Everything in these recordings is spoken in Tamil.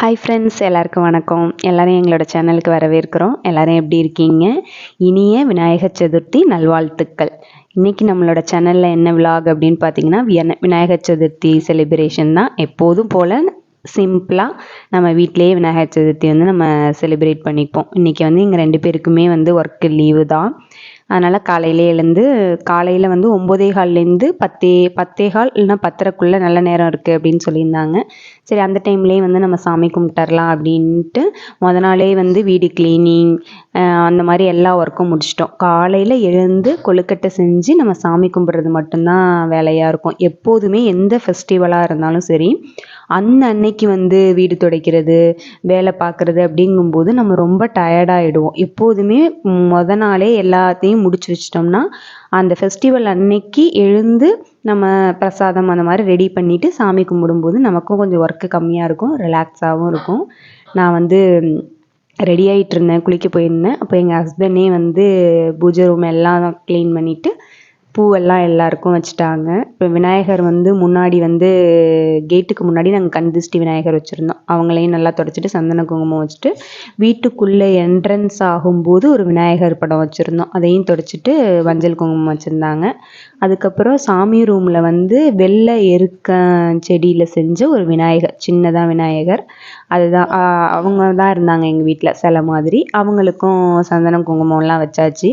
ஹாய் ஃப்ரெண்ட்ஸ், எல்லாருக்கும் வணக்கம். எல்லோரும் எங்களோட சேனலுக்கு வரவேற்கிறோம். எல்லோரும் எப்படி இருக்கீங்க? இனிய விநாயகர் சதுர்த்தி நல்வாழ்த்துக்கள். இன்றைக்கி நம்மளோட சேனலில் என்ன விலாக் அப்படின்னு பார்த்தீங்கன்னா, விநாயகர் சதுர்த்தி செலிப்ரேஷன் தான். எப்போதும் போல் சிம்பிளாக நம்ம வீட்டிலேயே விநாயகர் சதுர்த்தி வந்து நம்ம செலிப்ரேட் பண்ணிப்போம். இன்றைக்கி வந்து எங்கள் 2 பேருக்குமே வந்து ஒர்க்கு லீவு தான். அதனால் காலையிலே எழுந்து காலையில் வந்து 9:15லேருந்து 10:15 இல்லைனா 10:30க்குள்ளே நல்ல நேரம் இருக்குது அப்படின்னு சொல்லியிருந்தாங்க. சரி, அந்த டைம்லேயே வந்து நம்ம சாமி கும்பிட்டுறலாம் அப்படின்ட்டு நாளே வந்து வீடு க்ளீனிங் அந்த மாதிரி எல்லா ஒர்க்கும் முடிச்சிட்டோம். காலையில் எழுந்து கொழுக்கட்டை செஞ்சு நம்ம சாமி கும்பிட்றது மட்டும்தான் வேலையாக இருக்கும். எப்போதுமே எந்த ஃபெஸ்டிவலாக இருந்தாலும் சரி, அன்னைக்கு வந்து வீடு துடைக்கிறது, வேலை பார்க்குறது அப்படிங்கும்போது நம்ம ரொம்ப டயர்டாகிடுவோம். எப்போதுமே நாளே எல்லாத்தையும் முடிச்சு வச்சிட்டோம்னா அந்த ஃபெஸ்டிவல் அன்னைக்கு எழுந்து நம்ம பிரசாதம் அந்த மாதிரி ரெடி பண்ணிவிட்டு சாமி கும்பிடும்போது நமக்கும் கொஞ்சம் ஒர்க்கு கம்மியாக இருக்கும், ரிலாக்ஸாகவும் இருக்கும். நான் வந்து ரெடி ஆகிட்டு இருந்தேன், குளிக்க போயிருந்தேன். அப்போ எங்கள் ஹஸ்பண்டே வந்து பூஜை ரூம் எல்லாம் க்ளீன் பண்ணிவிட்டு பூவெல்லாம் எல்லாருக்கும் வச்சுட்டாங்க. இப்போ விநாயகர் வந்து முன்னாடி வந்து கேட்டுக்கு முன்னாடி நாங்கள் கண்திஷ்டி விநாயகர் வச்சுருந்தோம். அவங்களையும் நல்லா தொடச்சிட்டு சந்தன குங்குமம் வச்சுட்டு வீட்டுக்குள்ளே என்ட்ரன்ஸ் ஆகும்போது ஒரு விநாயகர் படம் வச்சுருந்தோம். அதையும் தொடச்சிட்டு மஞ்சள் குங்குமம் வச்சுருந்தாங்க. அதுக்கப்புறம் சாமி ரூமில் வந்து வெள்ளை எருக்க செடியில் செஞ்ச ஒரு விநாயகர், சின்னதாக விநாயகர், அதுதான் அவங்க தான் இருந்தாங்க எங்கள் வீட்டில் சிலை மாதிரி. அவங்களுக்கும் சந்தனம் குங்குமம்லாம் வச்சாச்சு.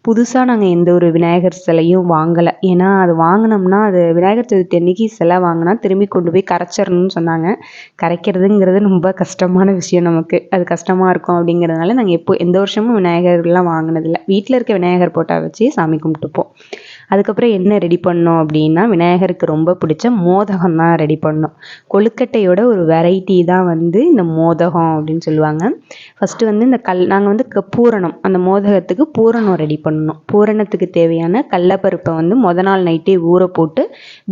புதுசாக நாங்கள் எந்த ஒரு விநாயகர் சிலையும் வாங்கலை. ஏன்னா அது வாங்கினோம்னா அது விநாயகர் சதுர்த்தி அன்னைக்கு சிலை வாங்கினா திரும்பி கொண்டு போய் கரைச்சிடணும்னு சொன்னாங்க. கரைக்கிறதுங்கிறது ரொம்ப கஷ்டமான விஷயம், நமக்கு அது கஷ்டமாக இருக்கும். அப்படிங்கிறதுனால நாங்கள் எந்த வருஷமும் விநாயகர்லாம் வாங்கினதில்லை. வீட்டில் இருக்க விநாயகர் போட்டா வச்சு சாமி கும்பிட்டுப்போம். அதுக்கப்புறம் என்ன ரெடி பண்ணோம் அப்படின்னா, விநாயகருக்கு ரொம்ப பிடிச்ச மோதகம் தான் ரெடி பண்ணோம். கொழுக்கட்டையோட ஒரு வெரைட்டி தான் வந்து இந்த மோதகம் அப்படின்னு சொல்லுவாங்க. ஃபஸ்ட்டு வந்து இந்த நாங்கள் வந்து பூரணம், அந்த மோதகத்துக்கு பூரணம் ரெடி பண்ணோம். பூரணத்துக்கு தேவையான கடலப்பருப்பை வந்து நாள் நைட்டே ஊற போட்டு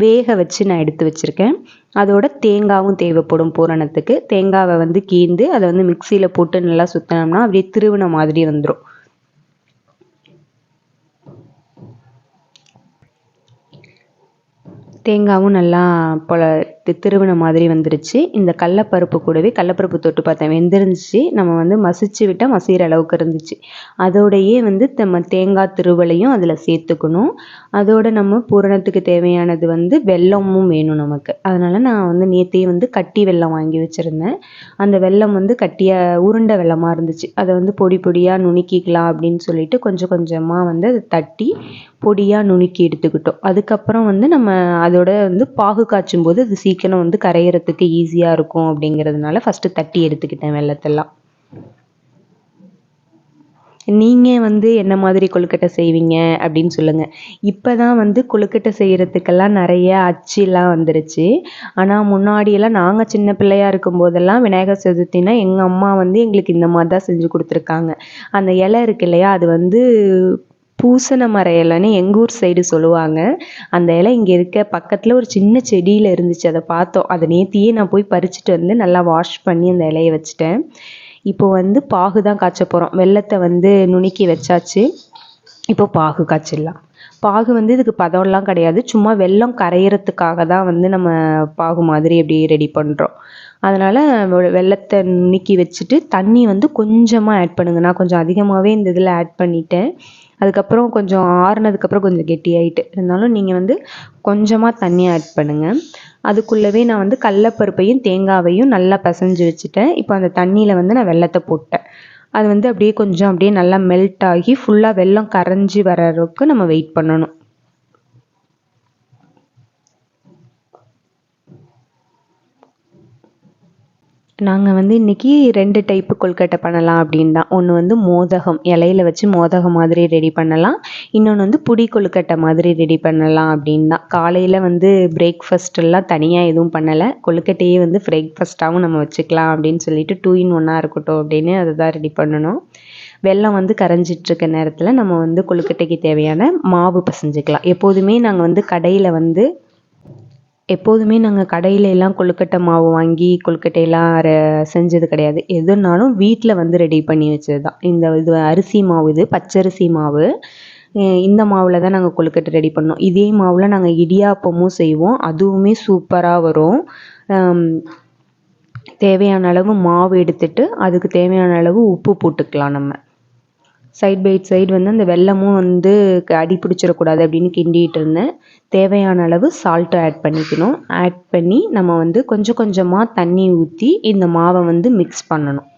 வேக வச்சு நான் எடுத்து வச்சுருக்கேன். அதோட தேங்காயும் தேவைப்படும் பூரணத்துக்கு. தேங்காவை வந்து கீந்து அதை வந்து மிக்சியில் போட்டு நல்லா சுற்றினோம்னா அப்படியே திருவின மாதிரி வந்துடும். தேங்காயும் நல்லா திருவின மாதிரி வந்துருச்சு. இந்த கடலப்பருப்பு கூடவே கடலப்பருப்பு தொட்டு பார்த்தேன், வெந்துருந்துச்சு. நம்ம வந்து மசிச்சு விட்டால் மசிகிற அளவுக்கு இருந்துச்சு. அதோடையே வந்து நம்ம தேங்காய் திருவலையும் அதில் சேர்த்துக்கணும். அதோட நம்ம பூரணத்துக்கு தேவையானது வந்து வெல்லமும் வேணும் நமக்கு. அதனால் நான் வந்து நேற்றே வந்து கட்டி வெல்லம் வாங்கி வச்சுருந்தேன். அந்த வெல்லம் வந்து உருண்டை வெல்லமாக இருந்துச்சு. அதை வந்து பொடி பொடியாக நுணுக்கிக்கலாம் அப்படின்னு சொல்லிட்டு கொஞ்சம் கொஞ்சமாக வந்து அதை தட்டி பொடியாக நுணுக்கி எடுத்துக்கிட்டோம். அதுக்கப்புறம் வந்து நம்ம அதோட வந்து பாகு காய்ச்சும் போது அது சீக்கிரம் வந்து கரையிறதுக்கு ஈஸியாக இருக்கும் அப்படிங்கிறதுனால ஃபஸ்ட்டு தட்டி எடுத்துக்கிட்டேன் வெல்லத்தெல்லாம். நீங்கள் வந்து என்ன மாதிரி கொழுக்கட்டை செய்வீங்க அப்படின்னு சொல்லுங்கள். இப்போ தான் வந்து கொழுக்கட்டை செய்கிறதுக்கெல்லாம் நிறைய அச்சுலாம் வந்துருச்சு. ஆனால் முன்னாடியெல்லாம் நாங்கள் சின்ன பிள்ளையாக இருக்கும்போதெல்லாம் விநாயகர் சதுர்த்தினா எங்கள் அம்மா வந்து எங்களுக்கு இந்த மாதிரி தான் செஞ்சு கொடுத்துருக்காங்க. அந்த இலை இருக்கு இல்லையா, அது வந்து பூசண மர இலைன்னு எங்கள் ஊர் சைடு சொல்லுவாங்க. அந்த இலை இங்கே இருக்க பக்கத்தில் ஒரு சின்ன செடியில் இருந்துச்சு, அதை பார்த்தோம். அதை நேத்தியே நான் போய் பறிச்சுட்டு வந்து நல்லா வாஷ் பண்ணி அந்த இலையை வச்சுட்டேன். இப்போ வந்து பாகு தான் காய்ச்ச போகிறோம். வெல்லத்தை வந்து நுணுக்கி வச்சாச்சு. இப்போ பாகு காய்ச்சிடலாம். பாகு வந்து இதுக்கு பதம்லாம் கிடையாது, சும்மா வெல்லம் கரையிறதுக்காக தான் வந்து நம்ம பாகு மாதிரி எப்படி ரெடி பண்ணுறோம். அதனால் வெல்லத்தை நுணுக்கி வச்சுட்டு தண்ணி வந்து கொஞ்சமாக ஆட் பண்ணுங்க. நான் கொஞ்சம் அதிகமாகவே இந்த இதில் ஆட் பண்ணிட்டேன். அதுக்கப்புறம் கொஞ்சம் ஆறுனதுக்கப்புறம் கொஞ்சம் கெட்டியாயிட்டு இருந்தாலும் நீங்கள் வந்து கொஞ்சமாக தண்ணி ஆட் பண்ணுங்கள். அதுக்குள்ளவே நான் வந்து கடலப்பருப்பையும் தேங்காவையும் நல்லா பிசைஞ்சு வச்சுட்டேன். இப்போ அந்த தண்ணியில் வந்து நான் வெல்லத்தை போட்டேன். அது வந்து அப்படியே நல்லா மெல்ட் ஆகி ஃபுல்லாக வெல்லம் கரைஞ்சி வர அளவுக்கு நம்ம வெயிட் பண்ணணும். நாங்கள் வந்து இன்றைக்கி 2 டைப்பு கொழுக்கட்டை பண்ணலாம் அப்படின்னு தான். ஒன்று வந்து மோதகம், இலையில வச்சு மோதகம் மாதிரி ரெடி பண்ணலாம். இன்னொன்று வந்து புடி கொழுக்கட்டை மாதிரி ரெடி பண்ணலாம் அப்படின்னு தான். காலையில் வந்து பிரேக்ஃபாஸ்ட்டெல்லாம் தனியாக எதுவும் பண்ணலை. கொழுக்கட்டையே வந்து பிரேக்ஃபாஸ்ட்டாகவும் நம்ம வச்சுக்கலாம் அப்படின்னு சொல்லிட்டு 2 in 1 இருக்கட்டும் அப்படின்னு அதை தான் ரெடி பண்ணணும். வெல்லம் வந்து கரைஞ்சிட்ருக்க நேரத்தில் நம்ம வந்து கொழுக்கட்டைக்கு தேவையான மாவு பிசைஞ்சிக்கலாம். எப்போதுமே நாங்கள் கடையில எல்லாம் கொழுக்கட்டை மாவு வாங்கி கொழுக்கட்டையெல்லாம் செஞ்சது கிடையாது. எதுனாலும் வீட்டில் வந்து ரெடி பண்ணி வச்சது தான். இது அரிசி மாவு, இது பச்சரிசி மாவு. இந்த மாவில் தான் நாங்கள் கொழுக்கட்டை ரெடி பண்ணோம். இதே மாவில் நாங்கள் இடியாப்பமும் செய்வோம், அதுவுமே சூப்பராக வரும். தேவையான அளவு மாவு எடுத்துட்டு அதுக்கு தேவையான அளவு உப்பு போட்டுக்கலாம். நம்ம சைட் பை சைடு வந்து அந்த வெல்லமும் வந்து அடி பிடிச்சிடக்கூடாது அப்படின்னு கிண்டிகிட்டு இருந்தேன். தேவையான அளவு சால்ட்டு ஆட் பண்ணிக்கணும். ஆட் பண்ணி நம்ம வந்து கொஞ்சம் கொஞ்சமாக தண்ணி ஊற்றி இந்த மாவை வந்து மிக்ஸ் பண்ணணும்.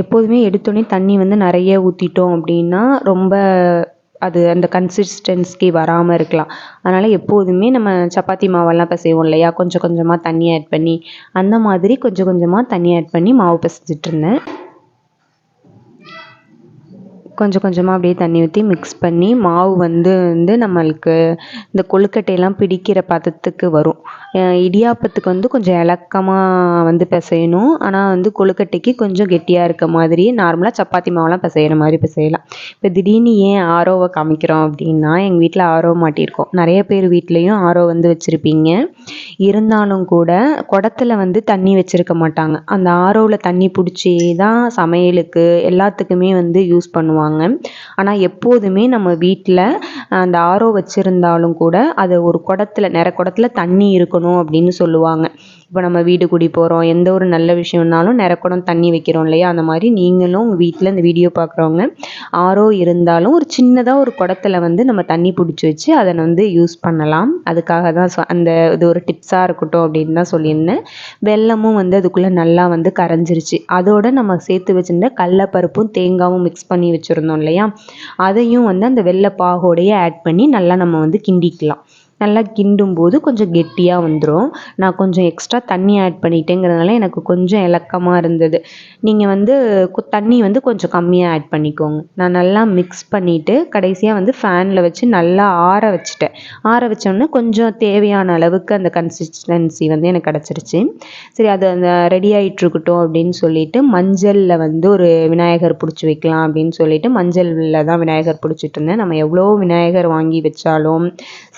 எப்போதுமே எடுத்தோடனே தண்ணி வந்து நிறைய ஊற்றிட்டோம் அப்படின்னா ரொம்ப அது அந்த கன்சிஸ்டன்சிக்கு வராமல் இருக்கலாம். அதனால் எப்போதுமே நம்ம சப்பாத்தி மாவெல்லாம் பிசைவோம் இல்லையா, கொஞ்சம் கொஞ்சமாக தண்ணி ஆட் பண்ணி அந்த மாதிரி கொஞ்சம் கொஞ்சமாக தண்ணி ஆட் பண்ணி மாவு பிசைஞ்சிட்டு இருந்தேன். கொஞ்சம் கொஞ்சமாக அப்படியே தண்ணி ஊற்றி மிக்ஸ் பண்ணி மாவு வந்து நம்மளுக்கு இந்த கொழுக்கட்டையெல்லாம் பிடிக்கிற பதத்துக்கு வரும். இடியாப்பத்துக்கு வந்து கொஞ்சம் இலக்கமாக வந்து பிசையணும். ஆனால் வந்து கொழுக்கட்டைக்கு கொஞ்சம் கெட்டியாக இருக்க மாதிரி நார்மலாக சப்பாத்தி மாவுலாம் பிசையிற மாதிரி பிசையலாம். இப்போ திடீர்னு ஏன் ஆரோவை காமிக்கிறோம் அப்படின்னா, எங்கள் வீட்டில் ஆரோ மாட்டியிருக்கோம். நிறைய பேர் வீட்லேயும் ஆரோ வந்து வச்சுருப்பீங்க. இருந்தாலும் கூட குடத்துல வந்து தண்ணி வச்சுருக்க மாட்டாங்க. அந்த ஆரோவில் தண்ணி பிடிச்சி தான் சமையலுக்கு எல்லாத்துக்குமே வந்து யூஸ் பண்ணுவாங்க. ஆனால் எப்போதுமே நம்ம வீட்டில் அந்த ஆரோ வச்சுருந்தாலும் கூட அது ஒரு குடத்துல நிற குடத்துல தண்ணி இருக்கணும் அப்படின்னு சொல்லுவாங்க. இப்போ நம்ம வீடு குடி போகிறோம், எந்த ஒரு நல்ல விஷயம்னாலும் நிறக்குடம் தண்ணி வைக்கிறோம் இல்லையா, அந்த மாதிரி நீங்களும் உங்கள் வீட்டில் இந்த வீடியோ பார்க்குறவங்க ஆரோ இருந்தாலும் ஒரு சின்னதாக ஒரு குடத்துல வந்து நம்ம தண்ணி பிடிச்சி வச்சு அதை வந்து யூஸ் பண்ணலாம். அதுக்காக தான் அந்த இது ஒரு டிப்ஸாக இருக்கட்டும் அப்படின்னு தான் சொல்லியிருந்தேன். வெல்லமும் வந்து அதுக்குள்ளே நல்லா வந்து கரைஞ்சிருச்சு. அதோட நம்ம சேர்த்து வச்சுருந்த கடலப்பருப்பும் தேங்காயும் மிக்ஸ் பண்ணி வச்சுருந்தோம் இல்லையா, அதையும் வந்து அந்த வெள்ளை பாகோடையே ஆட் பண்ணி நல்லா நம்ம வந்து கிண்டிக்கலாம். நல்லா கிண்டும் போது கொஞ்சம் கெட்டியாக வந்துடும். நான் கொஞ்சம் எக்ஸ்ட்ரா தண்ணி ஆட் பண்ணிட்டேங்கிறதுனால எனக்கு கொஞ்சம் இலக்கமாக இருந்தது. நீங்கள் வந்து தண்ணி வந்து கொஞ்சம் கம்மியாக ஆட் பண்ணிக்கோங்க. நான் நல்லா மிக்ஸ் பண்ணிவிட்டு கடைசியாக வந்து ஃபேனில் வச்சு நல்லா ஆற வச்சுட்டேன். ஆற வச்சோன்னே கொஞ்சம் தேவையான அளவுக்கு அந்த கன்சிஸ்டன்சி வந்து எனக்கு கிடச்சிருச்சு. சரி, அது அந்த ரெடி ஆகிட்ருக்கட்டும் அப்படின்னு சொல்லிட்டு மஞ்சளில் வந்து ஒரு விநாயகர் பிடிச்சி வைக்கலாம் அப்படின்னு சொல்லிட்டு மஞ்சளில் தான் விநாயகர் பிடிச்சிட்டு இருந்தேன். நம்ம எவ்வளோ விநாயகர் வாங்கி வச்சாலும்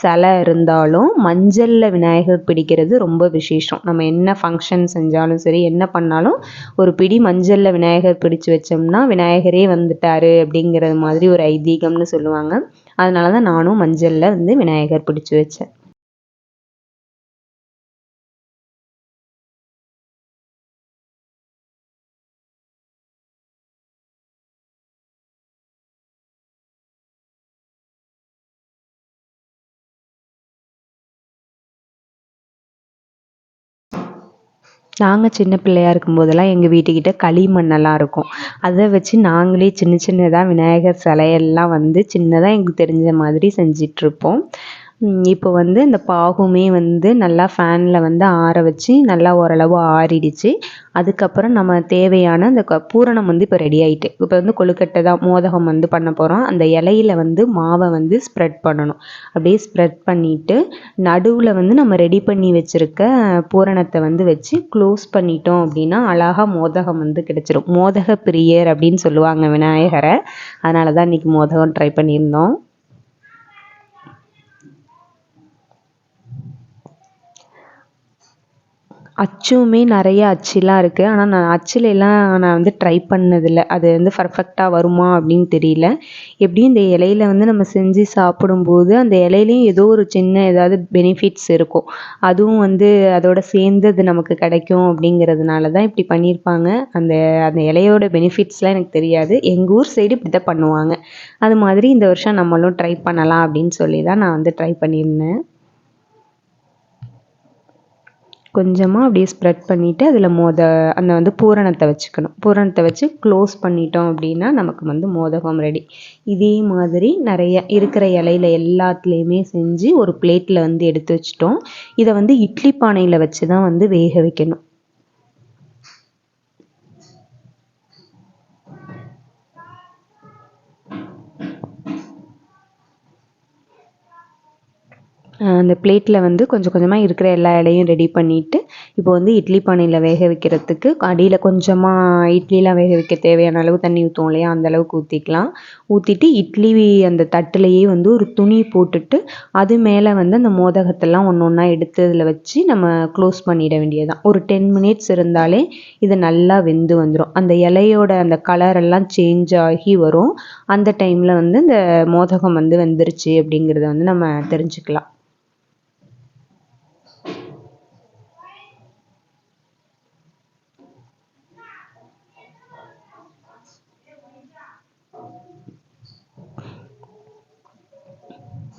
சிலை இருந்தாலும் மஞ்சளில் விநாயகர் பிடிக்கிறது ரொம்ப விசேஷம். நம்ம என்ன ஃபங்க்ஷன் செஞ்சாலும் சரி, என்ன பண்ணாலும் ஒரு பிடி மஞ்சளில் விநாயகர் பிடிச்சி வச்சோம்னா விநாயகரே வந்துட்டார் அப்படிங்கிறது மாதிரி ஒரு ஐதீகம்னு சொல்லுவாங்க. அதனால தான் நானும் மஞ்சளில் வந்து விநாயகர் பிடிச்சி வச்சேன். நாங்கள் சின்ன பிள்ளையா இருக்கும்போதெல்லாம் எங்கள் வீட்டுக்கிட்ட களிமண்ணெல்லாம் இருக்கும். அதை வச்சு நாங்களே சின்ன சின்னதாக விநாயகர் சிலையெல்லாம் வந்து சின்னதாக எங்களுக்கு தெரிஞ்ச மாதிரி செஞ்சிட்ருப்போம். இப்போ வந்து இந்த பாகுமே வந்து நல்லா ஃபேனில் வந்து ஆற வச்சு நல்லா ஓரளவு ஆறிடுச்சு. அதுக்கப்புறம் நம்ம தேவையான அந்த பூரணம் வந்து இப்போ ரெடி ஆகிட்டு, இப்போ வந்து கொழுக்கட்டை தான் மோதகம் வந்து பண்ண போகிறோம். அந்த இலையில வந்து மாவை வந்து ஸ்ப்ரெட் பண்ணணும். அப்படியே ஸ்ப்ரெட் பண்ணிவிட்டு நடுவில் வந்து நம்ம ரெடி பண்ணி வச்சுருக்க பூரணத்தை வந்து வச்சு க்ளோஸ் பண்ணிட்டோம் அப்படின்னா அழகாக மோதகம் வந்து கிடச்சிரும். மோதக பிரியர் அப்படின்னு சொல்லுவாங்க விநாயகரை. அதனால தான் இன்றைக்கி மோதகம் ட்ரை பண்ணியிருந்தோம். அச்சுமே நிறைய அச்சுலாம் இருக்குது. ஆனால் நான் அச்சுலெல்லாம் நான் வந்து ட்ரை பண்ணதில்லை. அது வந்து பர்ஃபெக்டாக வருமா அப்படின்னு தெரியல. எப்படியும் இந்த இலையில வந்து நம்ம செஞ்சு சாப்பிடும்போது அந்த இலையிலையும் ஏதோ ஒரு சின்ன ஏதாவது பெனிஃபிட்ஸ் இருக்கும். அதுவும் வந்து அதோட சேர்ந்து அது நமக்கு கிடைக்கும் அப்படிங்கிறதுனால தான் இப்படி பண்ணியிருப்பாங்க. அந்த அந்த இலையோட பெனிஃபிட்ஸ்லாம் எனக்கு தெரியாது. எங்கள் ஊர் சைடு இப்படி தான் பண்ணுவாங்க. அது மாதிரி இந்த வருஷம் நம்மளும் ட்ரை பண்ணலாம் அப்படின்னு சொல்லி தான் நான் வந்து ட்ரை பண்ணியிருந்தேன். கொஞ்சமாக அப்படியே ஸ்ப்ரெட் பண்ணிவிட்டு அதில் அந்த வந்து பூரணத்தை வச்சுக்கணும். பூரணத்தை வச்சு க்ளோஸ் பண்ணிட்டோம் அப்படின்னா நமக்கு வந்து மோதகம் ரெடி. இதே மாதிரி நிறைய இருக்கிற இலையில எல்லாத்துலேயுமே செஞ்சு ஒரு பிளேட்டில் வந்து எடுத்து வச்சிட்டோம். இதை வந்து இட்லி பானையில் வச்சு தான் வந்து வேக வைக்கணும். அந்த பிளேட்டில் வந்து கொஞ்சம் கொஞ்சமாக இருக்கிற எல்லா இலையும் ரெடி பண்ணிவிட்டு இப்போ வந்து இட்லி பானையில் வேக வைக்கிறதுக்கு அடியில் கொஞ்சமாக இட்லிலாம் வேக வைக்க தேவையான அளவு தண்ணி ஊற்றுவோம் இல்லையா, அந்த அளவுக்கு ஊற்றிக்கலாம். ஊற்றிட்டு இட்லி அந்த தட்டுலையே வந்து ஒரு துணி போட்டுட்டு அது மேலே வந்து அந்த மோதகத்தெல்லாம் ஒன்று ஒன்றா எடுத்து அதில் வச்சு நம்ம க்ளோஸ் பண்ணிட வேண்டியதுதான். ஒரு 10 மினிட்ஸ் இருந்தாலே இது நல்லா வெந்து வந்துடும். அந்த இலையோட அந்த கலரெல்லாம் சேஞ்ச் ஆகி வரும். அந்த டைமில் வந்து இந்த மோதகம் வந்து வெந்துருச்சு அப்படிங்கிறத வந்து நம்ம தெரிஞ்சுக்கலாம்.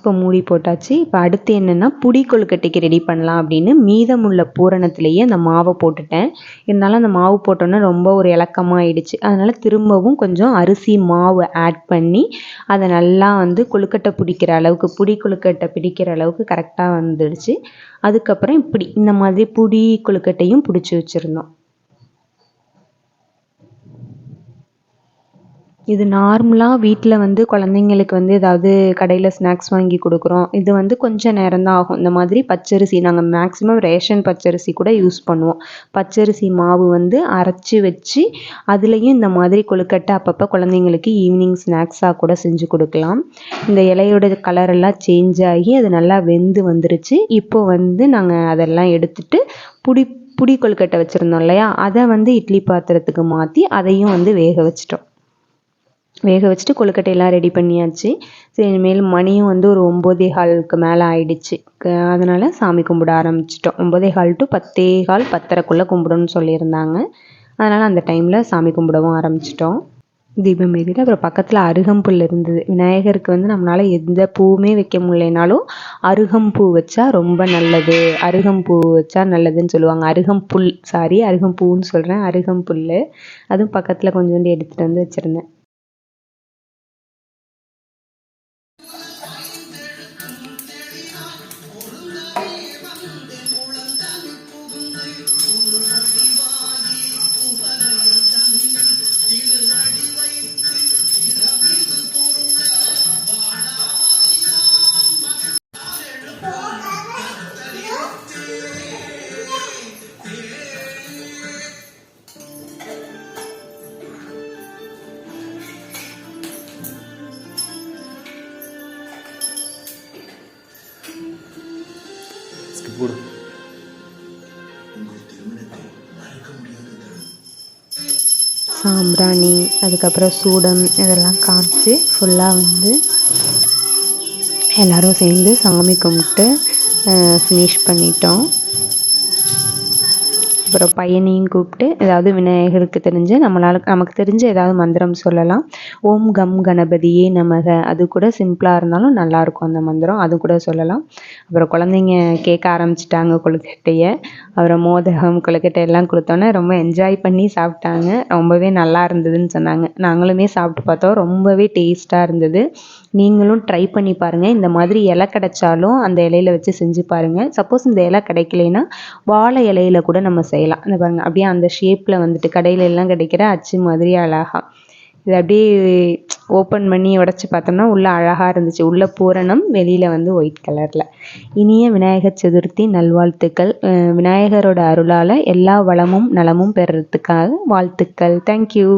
இப்போ மூடி போட்டாச்சு. இப்போ அடுத்து என்னென்னா புடி கொழுக்கட்டைக்கு ரெடி பண்ணலாம் அப்படின்னு மீதமுள்ள பூரணத்துலேயே அந்த மாவை போட்டுட்டேன். இருந்தாலும் அந்த மாவு போட்டோன்னே ரொம்ப ஒரு இலக்கமாகிடுச்சு. அதனால் திரும்பவும் கொஞ்சம் அரிசி மாவு ஆட் பண்ணி அதை நல்லா வந்து கொழுக்கட்டை பிடிக்கிற அளவுக்கு புடி கொழுக்கட்டை பிடிக்கிற அளவுக்கு கரெக்டாக வந்துடுச்சு. அதுக்கப்புறம் இப்படி இந்த மாதிரி புடி கொழுக்கட்டையும் பிடிச்சி வச்சுருந்தோம். இது நார்மலாக வீட்டில் வந்து குழந்தைங்களுக்கு வந்து ஏதாவது கடையில் ஸ்நாக்ஸ் வாங்கி கொடுக்குறோம். இது வந்து கொஞ்சம் நேரம் தான் ஆகும். இந்த மாதிரி பச்சரிசி நாங்கள் மேக்ஸிமம் ரேஷன் பச்சரிசி கூட யூஸ் பண்ணுவோம். பச்சரிசி மாவு வந்து அரைச்சி வச்சு அதுலேயும் இந்த மாதிரி கொழுக்கட்டை அப்பப்போ குழந்தைங்களுக்கு ஈவினிங் ஸ்நாக்ஸாக கூட செஞ்சு கொடுக்கலாம். இந்த இலையோட கலரெல்லாம் சேஞ்ச் ஆகி அது நல்லா வெந்து வந்துருச்சு. இப்போ வந்து நாங்கள் அதெல்லாம் எடுத்துட்டு புடி கொழுக்கட்டை வச்சுருந்தோம் இல்லையா, அதை வந்து இட்லி பாத்திரத்துக்கு மாற்றி அதையும் வந்து வேக வச்சுட்டு கொழுக்கட்டையெல்லாம் ரெடி பண்ணியாச்சு. சரி, இனிமேல் மணியும் வந்து ஒரு 9:15க்கு மேலே ஆயிடுச்சு. அதனால் சாமி கும்பிட ஆரம்பிச்சிட்டோம். 9:15 to 10:15 10:30க்குள்ளே கும்பிடணும்னு சொல்லியிருந்தாங்க. அதனால் அந்த டைமில் சாமி கும்பிடவும் ஆரம்பிச்சிட்டோம். தீபம் ஏற்றிட்டு அப்புறம் பக்கத்தில் அருகம்புல் இருந்தது. விநாயகருக்கு வந்து நம்மளால் எந்த பூவுமே வைக்க முடியலைனாலும் அருகம்பூ வச்சா ரொம்ப நல்லது, அருகம்பூ வச்சா நல்லதுன்னு சொல்லுவாங்க. அருகம்பூன்னு சொல்கிறேன், அருகம்புல். அதுவும் பக்கத்தில் கொஞ்சோண்டு எடுத்துகிட்டு வந்து வச்சுருந்தேன். சாம்பிராணி, அதுக்கப்புறம் சூடம் இதெல்லாம் காமிச்சு ஃபுல்லாக வந்து எல்லோரும் சேர்ந்து சாமி கும்பிட்டு ஃபினிஷ் பண்ணிட்டோம். அப்புறம் பையனையும் கூப்பிட்டு ஏதாவது விநாயகருக்கு நமக்கு தெரிஞ்ச ஏதாவது மந்திரம் சொல்லலாம். ஓம் கம் கணபதியே நமக, அது கூட சிம்பிளாக இருந்தாலும் நல்லாயிருக்கும் அந்த மந்திரம், அது கூட சொல்லலாம். அப்புறம் குழந்தைங்க கேட்க ஆரம்பிச்சிட்டாங்க கொழுக்கட்டையை. அப்புறம் மோதகம் கொழுக்கட்டை எல்லாம் கொடுத்தோன்னே ரொம்ப என்ஜாய் பண்ணி சாப்பிட்டாங்க. ரொம்பவே நல்லா இருந்ததுன்னு சொன்னாங்க. நாங்களுமே சாப்பிட்டு பார்த்தோம், ரொம்பவே டேஸ்ட்டாக இருந்தது. நீங்களும் ட்ரை பண்ணி பாருங்கள். இந்த மாதிரி இலை கிடைச்சாலும் அந்த இலையில வச்சு செஞ்சு பாருங்கள். சப்போஸ் இந்த இலை கிடைக்கலைன்னா வாழை இலையில கூட நம்ம செய்யலாம். இந்த பாருங்கள், அப்படியே அந்த ஷேப்பில் வந்துட்டு கடையில எல்லாம் கிடைக்கிற அச்சு மாதிரி அழகாக இது அப்படியே ஓப்பன் பண்ணி உடச்சி பார்த்தோம்னா உள்ளே அழகாக இருந்துச்சு. உள்ள பூரணம், வெளியில் வந்து ஒயிட் கலரில். இனிய விநாயகர் சதுர்த்தி நல்வாழ்த்துக்கள். விநாயகரோட அருளால் எல்லா வளமும் நலமும் பெறுறதுக்காக வாழ்த்துக்கள். தேங்க்யூ.